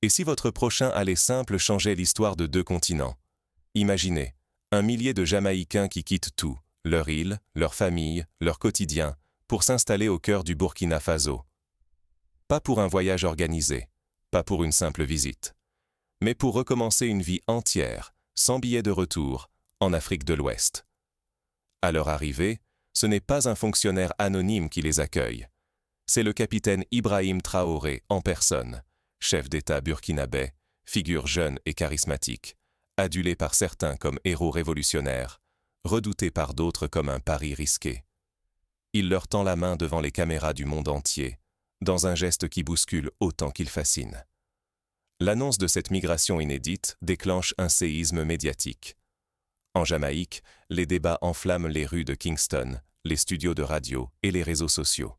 Et si votre prochain aller simple changeait l'histoire de 2 continents? Imaginez, 1 millier de Jamaïcains qui quittent tout, leur île, leur famille, leur quotidien, pour s'installer au cœur du Burkina Faso. Pas pour un voyage organisé, pas pour une simple visite, mais pour recommencer une vie entière, sans billet de retour, en Afrique de l'Ouest. À leur arrivée, ce n'est pas un fonctionnaire anonyme qui les accueille. C'est le capitaine Ibrahim Traoré en personne, chef d'État burkinabé, figure jeune et charismatique, adulé par certains comme héros révolutionnaire, redouté par d'autres comme un pari risqué. Il leur tend la main devant les caméras du monde entier, dans un geste qui bouscule autant qu'il fascine. L'annonce de cette migration inédite déclenche un séisme médiatique. En Jamaïque, les débats enflamment les rues de Kingston, les studios de radio et les réseaux sociaux.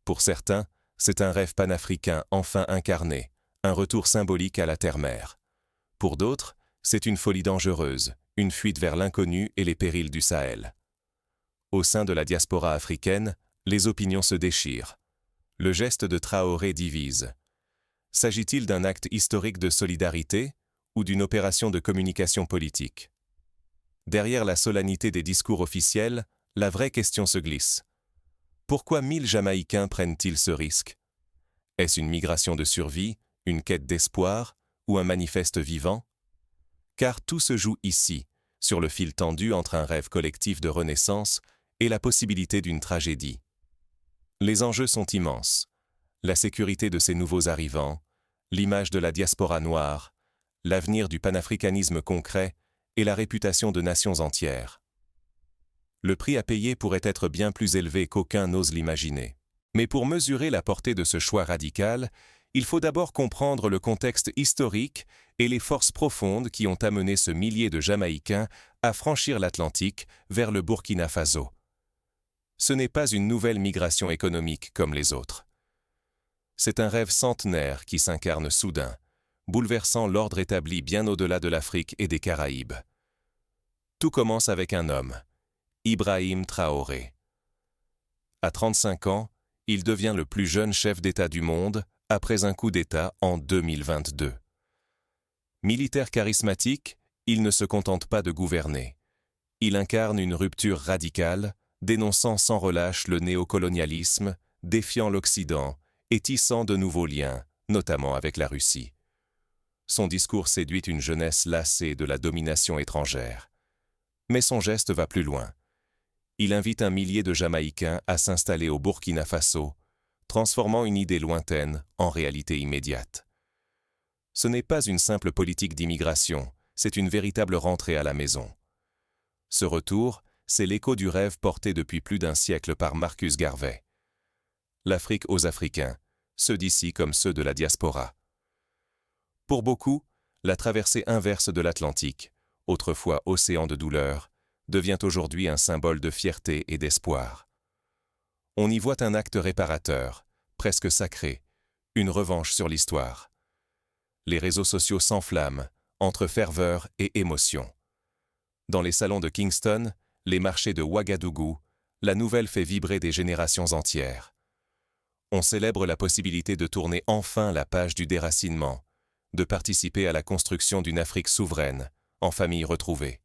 Pour certains, c'est un rêve panafricain enfin incarné, un retour symbolique à la terre-mère. Pour d'autres, c'est une folie dangereuse, une fuite vers l'inconnu et les périls du Sahel. Au sein de la diaspora africaine, les opinions se déchirent. Le geste de Traoré divise. S'agit-il d'un acte historique de solidarité ou d'une opération de communication politique? Derrière la solennité des discours officiels, la vraie question se glisse. Pourquoi 1000 Jamaïcains prennent-ils ce risque? Est-ce une migration de survie, une quête d'espoir ou un manifeste vivant? Car tout se joue ici, sur le fil tendu entre un rêve collectif de renaissance et la possibilité d'une tragédie. Les enjeux sont immenses. La sécurité de ces nouveaux arrivants, l'image de la diaspora noire, l'avenir du panafricanisme concret et la réputation de nations entières. Le prix à payer pourrait être bien plus élevé qu'aucun n'ose l'imaginer. Mais pour mesurer la portée de ce choix radical, il faut d'abord comprendre le contexte historique et les forces profondes qui ont amené ce millier de Jamaïcains à franchir l'Atlantique vers le Burkina Faso. Ce n'est pas une nouvelle migration économique comme les autres. C'est un rêve centenaire qui s'incarne soudain, bouleversant l'ordre établi bien au-delà de l'Afrique et des Caraïbes. Tout commence avec un homme, Ibrahim Traoré. À 35 ans, il devient le plus jeune chef d'État du monde après un coup d'État en 2022. Militaire charismatique, il ne se contente pas de gouverner. Il incarne une rupture radicale, dénonçant sans relâche le néocolonialisme, défiant l'Occident et tissant de nouveaux liens, notamment avec la Russie. Son discours séduit une jeunesse lassée de la domination étrangère. Mais son geste va plus loin. Il invite 1 millier de Jamaïcains à s'installer au Burkina Faso, transformant une idée lointaine en réalité immédiate. Ce n'est pas une simple politique d'immigration, c'est une véritable rentrée à la maison. Ce retour, c'est l'écho du rêve porté depuis plus d'un siècle par Marcus Garvey. L'Afrique aux Africains, ceux d'ici comme ceux de la diaspora. Pour beaucoup, la traversée inverse de l'Atlantique, autrefois océan de douleur, devient aujourd'hui un symbole de fierté et d'espoir. On y voit un acte réparateur, presque sacré, une revanche sur l'histoire. Les réseaux sociaux s'enflamment, entre ferveur et émotion. Dans les salons de Kingston, les marchés de Ouagadougou, la nouvelle fait vibrer des générations entières. On célèbre la possibilité de tourner enfin la page du déracinement, de participer à la construction d'une Afrique souveraine, en famille retrouvée.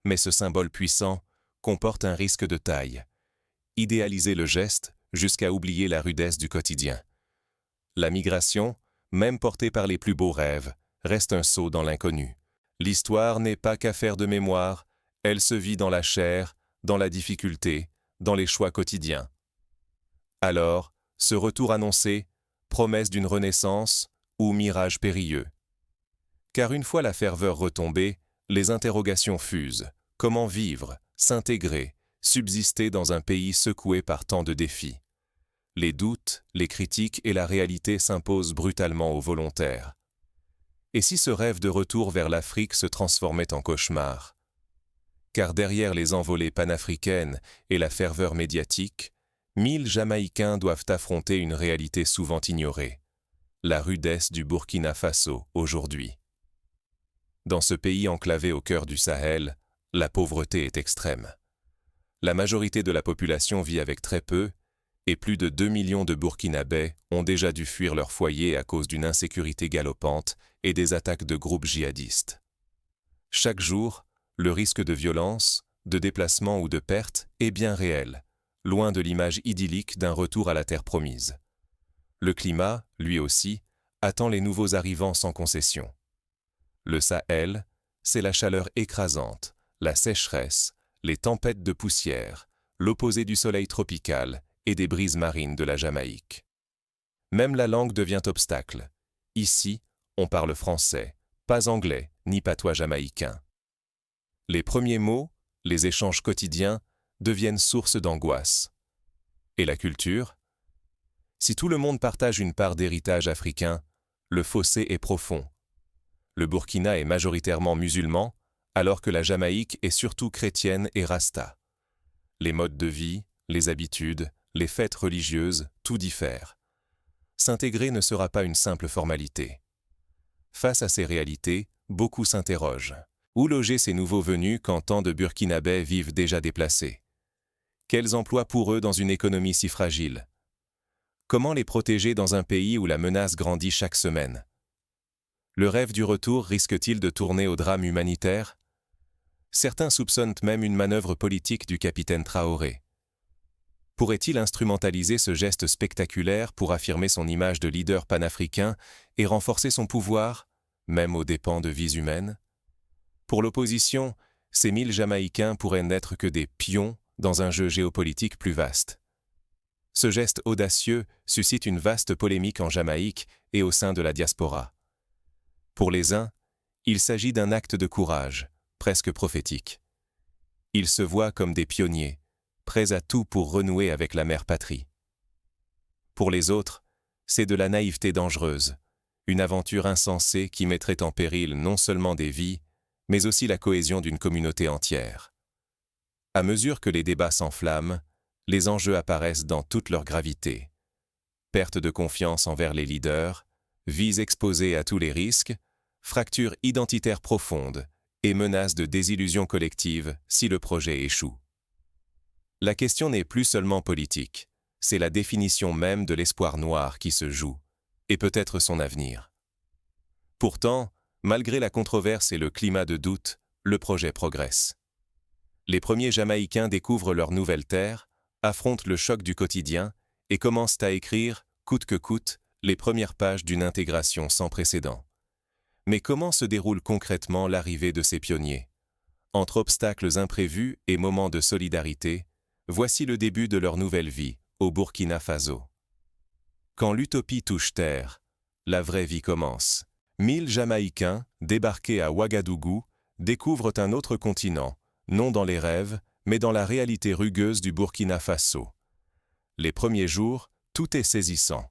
Mais ce symbole puissant comporte un risque de taille. Idéaliser le geste jusqu'à oublier la rudesse du quotidien. La migration, même portée par les plus beaux rêves, reste un saut dans l'inconnu. L'histoire n'est pas qu'affaire de mémoire, elle se vit dans la chair, dans la difficulté, dans les choix quotidiens. Alors, ce retour annoncé, promesse d'une renaissance ou mirage périlleux? Car une fois la ferveur retombée, les interrogations fusent. Comment vivre, s'intégrer, subsister dans un pays secoué par tant de défis? Les doutes, les critiques et la réalité s'imposent brutalement aux volontaires. Et si ce rêve de retour vers l'Afrique se transformait en cauchemar? Car derrière les envolées panafricaines et la ferveur médiatique, 1000 Jamaïcains doivent affronter une réalité souvent ignorée, la rudesse du Burkina Faso aujourd'hui. Dans ce pays enclavé au cœur du Sahel, la pauvreté est extrême. La majorité de la population vit avec très peu, et plus de 2 millions de Burkinabés ont déjà dû fuir leur foyer à cause d'une insécurité galopante et des attaques de groupes djihadistes. Chaque jour, le risque de violence, de déplacement ou de perte est bien réel, loin de l'image idyllique d'un retour à la terre promise. Le climat, lui aussi, attend les nouveaux arrivants sans concession. Le Sahel, c'est la chaleur écrasante, la sécheresse, les tempêtes de poussière, l'opposé du soleil tropical et des brises marines de la Jamaïque. Même la langue devient obstacle. Ici, on parle français, pas anglais ni patois jamaïcain. Les premiers mots, les échanges quotidiens, deviennent source d'angoisse. Et la culture? Si tout le monde partage une part d'héritage africain, le fossé est profond. Le Burkina est majoritairement musulman, alors que la Jamaïque est surtout chrétienne et rasta. Les modes de vie, les habitudes, les fêtes religieuses, tout diffère. S'intégrer ne sera pas une simple formalité. Face à ces réalités, beaucoup s'interrogent. Où loger ces nouveaux venus quand tant de Burkinabés vivent déjà déplacés? Quels emplois pour eux dans une économie si fragile? Comment les protéger dans un pays où la menace grandit chaque semaine? Le rêve du retour risque-t-il de tourner au drame humanitaire? Certains soupçonnent même une manœuvre politique du capitaine Traoré. Pourrait-il instrumentaliser ce geste spectaculaire pour affirmer son image de leader panafricain et renforcer son pouvoir, même aux dépens de vies humaines? Pour l'opposition, ces 1000 Jamaïcains pourraient n'être que des pions dans un jeu géopolitique plus vaste. Ce geste audacieux suscite une vaste polémique en Jamaïque et au sein de la diaspora. Pour les uns, il s'agit d'un acte de courage, presque prophétique. Ils se voient comme des pionniers, prêts à tout pour renouer avec la mère patrie. Pour les autres, c'est de la naïveté dangereuse, une aventure insensée qui mettrait en péril non seulement des vies, mais aussi la cohésion d'une communauté entière. À mesure que les débats s'enflamment, les enjeux apparaissent dans toute leur gravité. Perte de confiance envers les leaders, vies exposées à tous les risques, fractures identitaires profondes et menaces de désillusion collective si le projet échoue. La question n'est plus seulement politique, c'est la définition même de l'espoir noir qui se joue, et peut-être son avenir. Pourtant, malgré la controverse et le climat de doute, le projet progresse. Les premiers Jamaïcains découvrent leur nouvelle terre, affrontent le choc du quotidien et commencent à écrire, coûte que coûte, les premières pages d'une intégration sans précédent. Mais comment se déroule concrètement l'arrivée de ces pionniers? Entre obstacles imprévus et moments de solidarité, voici le début de leur nouvelle vie, au Burkina Faso. Quand l'utopie touche terre, la vraie vie commence. 1000 Jamaïcains, débarqués à Ouagadougou, découvrent un autre continent, non dans les rêves, mais dans la réalité rugueuse du Burkina Faso. Les premiers jours, tout est saisissant.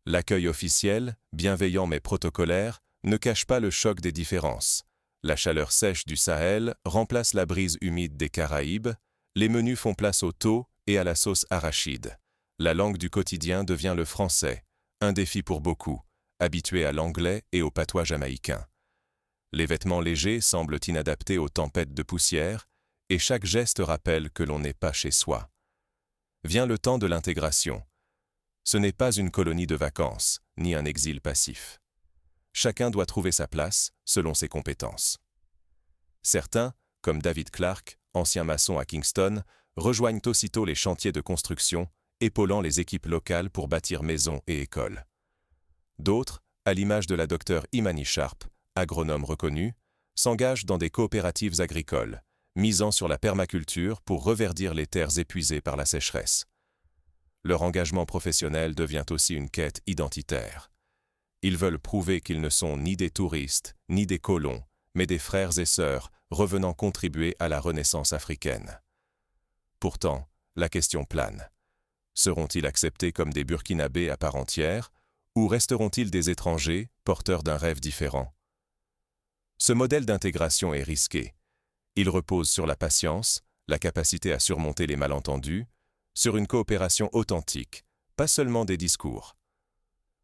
L'accueil officiel, bienveillant mais protocolaire, ne cache pas le choc des différences. La chaleur sèche du Sahel remplace la brise humide des Caraïbes, les menus font place au thau et à la sauce arachide. La langue du quotidien devient le français, un défi pour beaucoup, habitués à l'anglais et au patois jamaïcain. Les vêtements légers semblent inadaptés aux tempêtes de poussière, et chaque geste rappelle que l'on n'est pas chez soi. Vient le temps de l'intégration. Ce n'est pas une colonie de vacances, ni un exil passif. Chacun doit trouver sa place, selon ses compétences. Certains, comme David Clark, ancien maçon à Kingston, rejoignent aussitôt les chantiers de construction, épaulant les équipes locales pour bâtir maisons et écoles. D'autres, à l'image de la docteure Imani Sharp, agronome reconnue, s'engagent dans des coopératives agricoles, misant sur la permaculture pour reverdir les terres épuisées par la sécheresse. Leur engagement professionnel devient aussi une quête identitaire. Ils veulent prouver qu'ils ne sont ni des touristes, ni des colons, mais des frères et sœurs revenant contribuer à la renaissance africaine. Pourtant, la question plane. Seront-ils acceptés comme des Burkinabés à part entière, ou resteront-ils des étrangers, porteurs d'un rêve différent? Ce modèle d'intégration est risqué. Il repose sur la patience, la capacité à surmonter les malentendus, sur une coopération authentique, pas seulement des discours.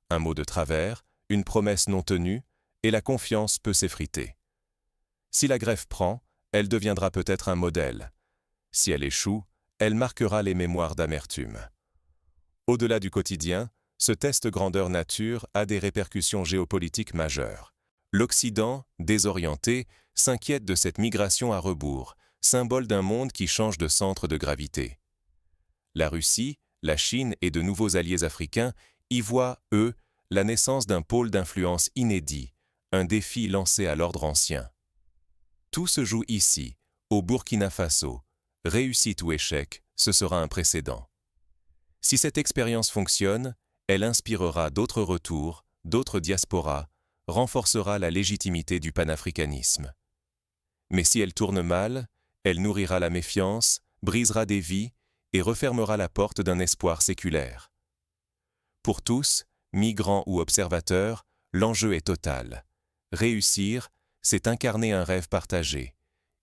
Un mot de travers, une promesse non tenue, et la confiance peut s'effriter. Si la greffe prend, elle deviendra peut-être un modèle. Si elle échoue, elle marquera les mémoires d'amertume. Au-delà du quotidien, ce test grandeur nature a des répercussions géopolitiques majeures. L'Occident, désorienté, s'inquiète de cette migration à rebours, symbole d'un monde qui change de centre de gravité. La Russie, la Chine et de nouveaux alliés africains y voient, eux, la naissance d'un pôle d'influence inédit, un défi lancé à l'ordre ancien. Tout se joue ici, au Burkina Faso. Réussite ou échec, ce sera un précédent. Si cette expérience fonctionne, elle inspirera d'autres retours, d'autres diasporas, renforcera la légitimité du panafricanisme. Mais si elle tourne mal, elle nourrira la méfiance, brisera des vies et refermera la porte d'un espoir séculaire. Pour tous, migrants ou observateurs, l'enjeu est total. Réussir, c'est incarner un rêve partagé.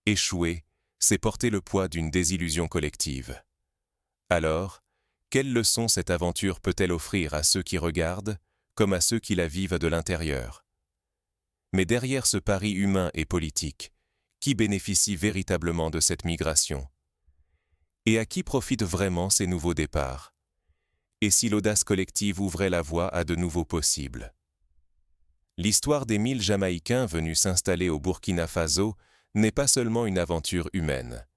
Échouer, c'est porter le poids d'une désillusion collective. Alors, quelle leçon cette aventure peut-elle offrir à ceux qui regardent, comme à ceux qui la vivent de l'intérieur? Mais derrière ce pari humain et politique, qui bénéficie véritablement de cette migration? Et à qui profitent vraiment ces nouveaux départs? Et si l'audace collective ouvrait la voie à de nouveaux possibles? L'histoire des 1000 Jamaïcains venus s'installer au Burkina Faso n'est pas seulement une aventure humaine.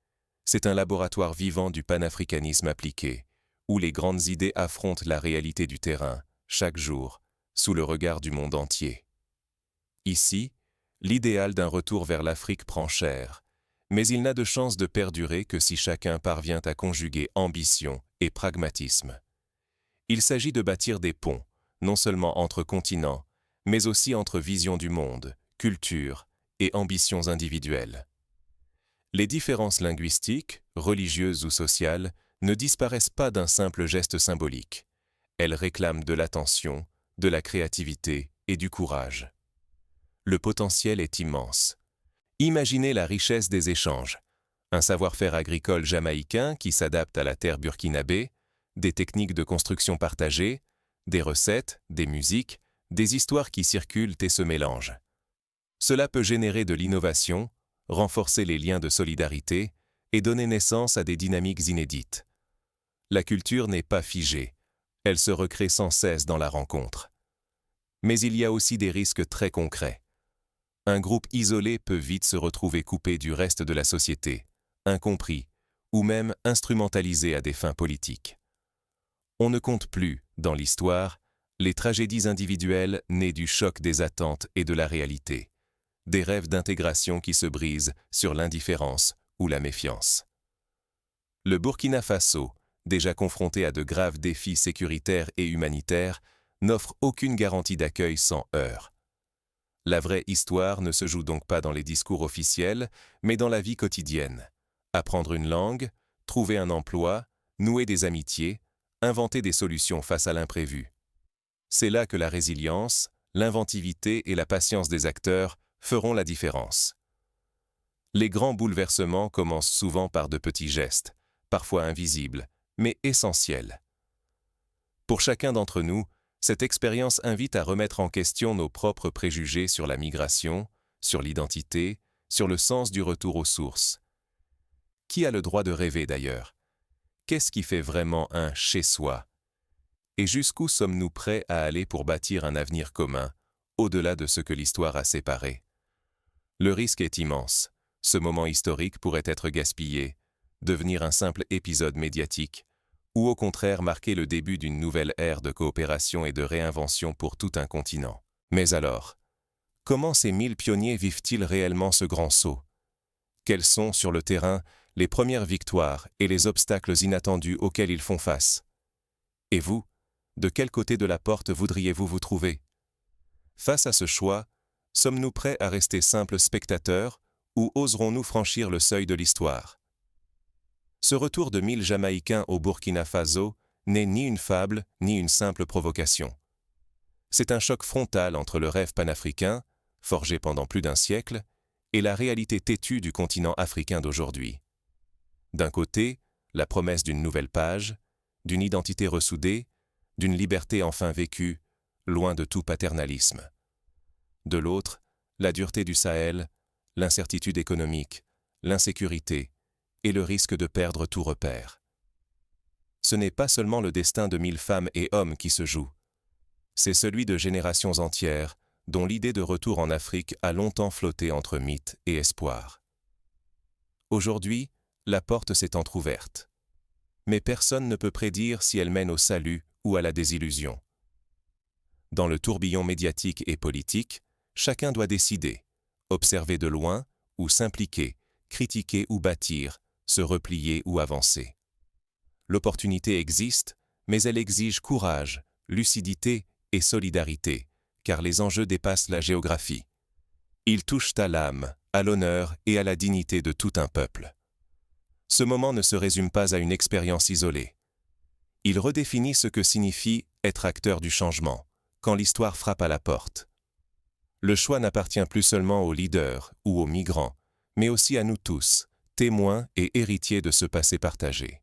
C'est un laboratoire vivant du panafricanisme appliqué, où les grandes idées affrontent la réalité du terrain, chaque jour, sous le regard du monde entier. Ici, l'idéal d'un retour vers l'Afrique prend chair, mais il n'a de chance de perdurer que si chacun parvient à conjuguer ambition et pragmatisme. Il s'agit de bâtir des ponts, non seulement entre continents, mais aussi entre visions du monde, cultures et ambitions individuelles. Les différences linguistiques, religieuses ou sociales, ne disparaissent pas d'un simple geste symbolique. Elles réclament de l'attention, de la créativité et du courage. Le potentiel est immense. Imaginez la richesse des échanges. Un savoir-faire agricole jamaïcain qui s'adapte à la terre burkinabé, des techniques de construction partagées, des recettes, des musiques, des histoires qui circulent et se mélangent. Cela peut générer de l'innovation, renforcer les liens de solidarité et donner naissance à des dynamiques inédites. La culture n'est pas figée, elle se recrée sans cesse dans la rencontre. Mais il y a aussi des risques très concrets. Un groupe isolé peut vite se retrouver coupé du reste de la société, incompris, ou même instrumentalisé à des fins politiques. On ne compte plus, dans l'histoire, les tragédies individuelles nées du choc des attentes et de la réalité, des rêves d'intégration qui se brisent sur l'indifférence ou la méfiance. Le Burkina Faso, déjà confronté à de graves défis sécuritaires et humanitaires, n'offre aucune garantie d'accueil sans heurts. La vraie histoire ne se joue donc pas dans les discours officiels, mais dans la vie quotidienne. Apprendre une langue, trouver un emploi, nouer des amitiés, inventer des solutions face à l'imprévu. C'est là que la résilience, l'inventivité et la patience des acteurs feront la différence. Les grands bouleversements commencent souvent par de petits gestes, parfois invisibles, mais essentiels. Pour chacun d'entre nous, cette expérience invite à remettre en question nos propres préjugés sur la migration, sur l'identité, sur le sens du retour aux sources. Qui a le droit de rêver d'ailleurs? Qu'est-ce qui fait vraiment un chez-soi? Et jusqu'où sommes-nous prêts à aller pour bâtir un avenir commun, au-delà de ce que l'histoire a séparé? Le risque est immense. Ce moment historique pourrait être gaspillé, devenir un simple épisode médiatique, ou au contraire marquer le début d'une nouvelle ère de coopération et de réinvention pour tout un continent. Mais alors, comment ces 1000 pionniers vivent-ils réellement ce grand saut? Quelles sont, sur le terrain, les premières victoires et les obstacles inattendus auxquels ils font face? Et vous, de quel côté de la porte voudriez-vous vous trouver? Face à ce choix, sommes-nous prêts à rester simples spectateurs ou oserons-nous franchir le seuil de l'histoire? Ce retour de 1000 Jamaïcains au Burkina Faso n'est ni une fable ni une simple provocation. C'est un choc frontal entre le rêve panafricain, forgé pendant plus d'un siècle, et la réalité têtue du continent africain d'aujourd'hui. D'un côté, la promesse d'une nouvelle page, d'une identité ressoudée, d'une liberté enfin vécue, loin de tout paternalisme. De l'autre, la dureté du Sahel, l'incertitude économique, l'insécurité et le risque de perdre tout repère. ce n'est pas seulement le destin de 1000 femmes et hommes qui se joue. C'est celui de générations entières, dont l'idée de retour en Afrique a longtemps flotté entre mythe et espoir. Aujourd'hui, la porte s'est entr'ouverte. Mais personne ne peut prédire si elle mène au salut ou à la désillusion. Dans le tourbillon médiatique et politique, chacun doit décider, observer de loin ou s'impliquer, critiquer ou bâtir, se replier ou avancer. L'opportunité existe, mais elle exige courage, lucidité et solidarité, car les enjeux dépassent la géographie. Ils touchent à l'âme, à l'honneur et à la dignité de tout un peuple. Ce moment ne se résume pas à une expérience isolée. Il redéfinit ce que signifie être acteur du changement, quand l'histoire frappe à la porte. Le choix n'appartient plus seulement aux leaders ou aux migrants, mais aussi à nous tous, témoins et héritiers de ce passé partagé.